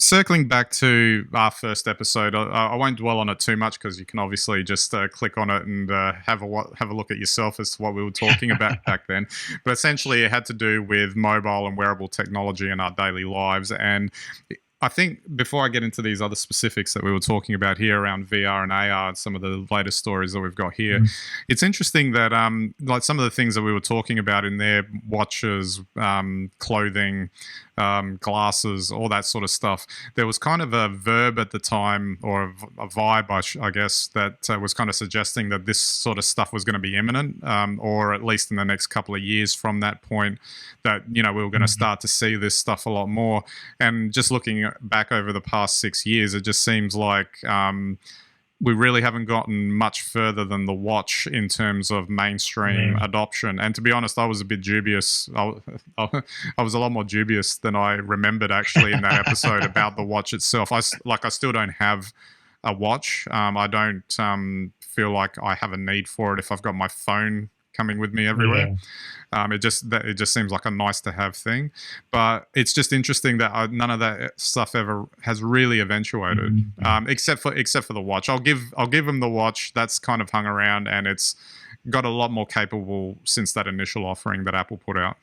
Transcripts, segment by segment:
circling back to our first episode, I won't dwell on it too much because you can obviously just click on it and have a look at yourself as to what we were talking about back then. But essentially, it had to do with mobile and wearable technology in our daily lives. And I think before I get into these other specifics that we were talking about here around VR and AR and some of the latest stories that we've got here, it's interesting that like some of the things that we were talking about in there, watches, clothing, glasses, all that sort of stuff, there was kind of a verb at the time, or a vibe, I guess, that was kind of suggesting that this sort of stuff was going to be imminent, or at least in the next couple of years from that point, that, we were going to start to see this stuff a lot more. And just looking back over the past 6 years, it just seems like we really haven't gotten much further than the watch in terms of mainstream adoption. And to be honest, I was a bit dubious. I was a lot more dubious than I remembered actually in that episode about the watch itself. I still don't have a watch. I don't feel like I have a need for it if I've got my phone coming with me everywhere. It just seems like a nice to have thing, but it's just interesting that none of that stuff ever has really eventuated, except for the watch. I'll give them the watch. That's kind of hung around, and it's got a lot more capable since that initial offering that Apple put out.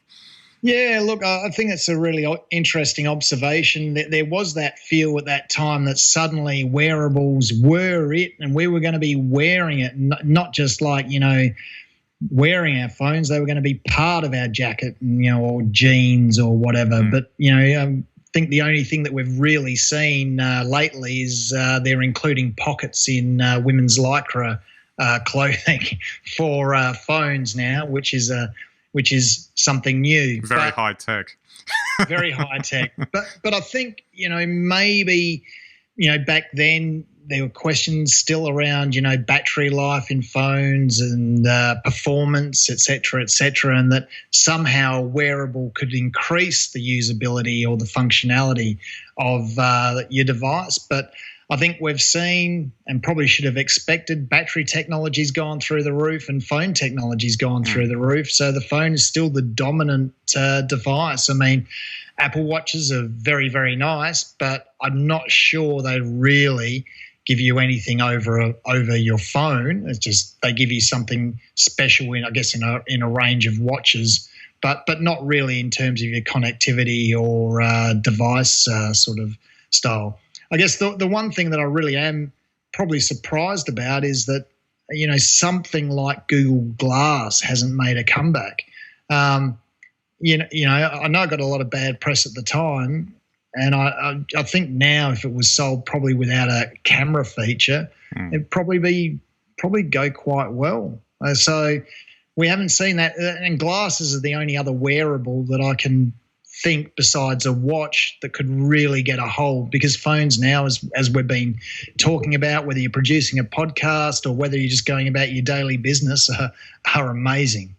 Yeah, look, I think that's a really interesting observation. There was that feel at that time that suddenly wearables were it, and we were going to be wearing it, not just like, wearing our phones. They were going to be part of our jacket, or jeans or whatever. But, I think the only thing that we've really seen lately is they're including pockets in women's Lycra clothing for phones now, which is something new. Very high tech. Very high tech. But I think, maybe, back then, there were questions still around, battery life in phones and performance, et cetera, and that somehow wearable could increase the usability or the functionality of your device. But I think we've seen, and probably should have expected, battery technology's gone through the roof and phone technology's gone through the roof. So the phone is still the dominant device. I mean, Apple Watches are very, very nice, but I'm not sure they really give you anything over your phone. It's just they give you something special in a range of watches, but not really in terms of your connectivity or device sort of style. I guess the one thing that I really am probably surprised about is that something like Google Glass hasn't made a comeback. I know I got a lot of bad press at the time. And I think now, if it was sold probably without a camera feature, it'd probably go quite well. So we haven't seen that. And glasses are the only other wearable that I can think besides a watch that could really get a hold, because phones now, as we've been talking about, whether you're producing a podcast or whether you're just going about your daily business, are amazing.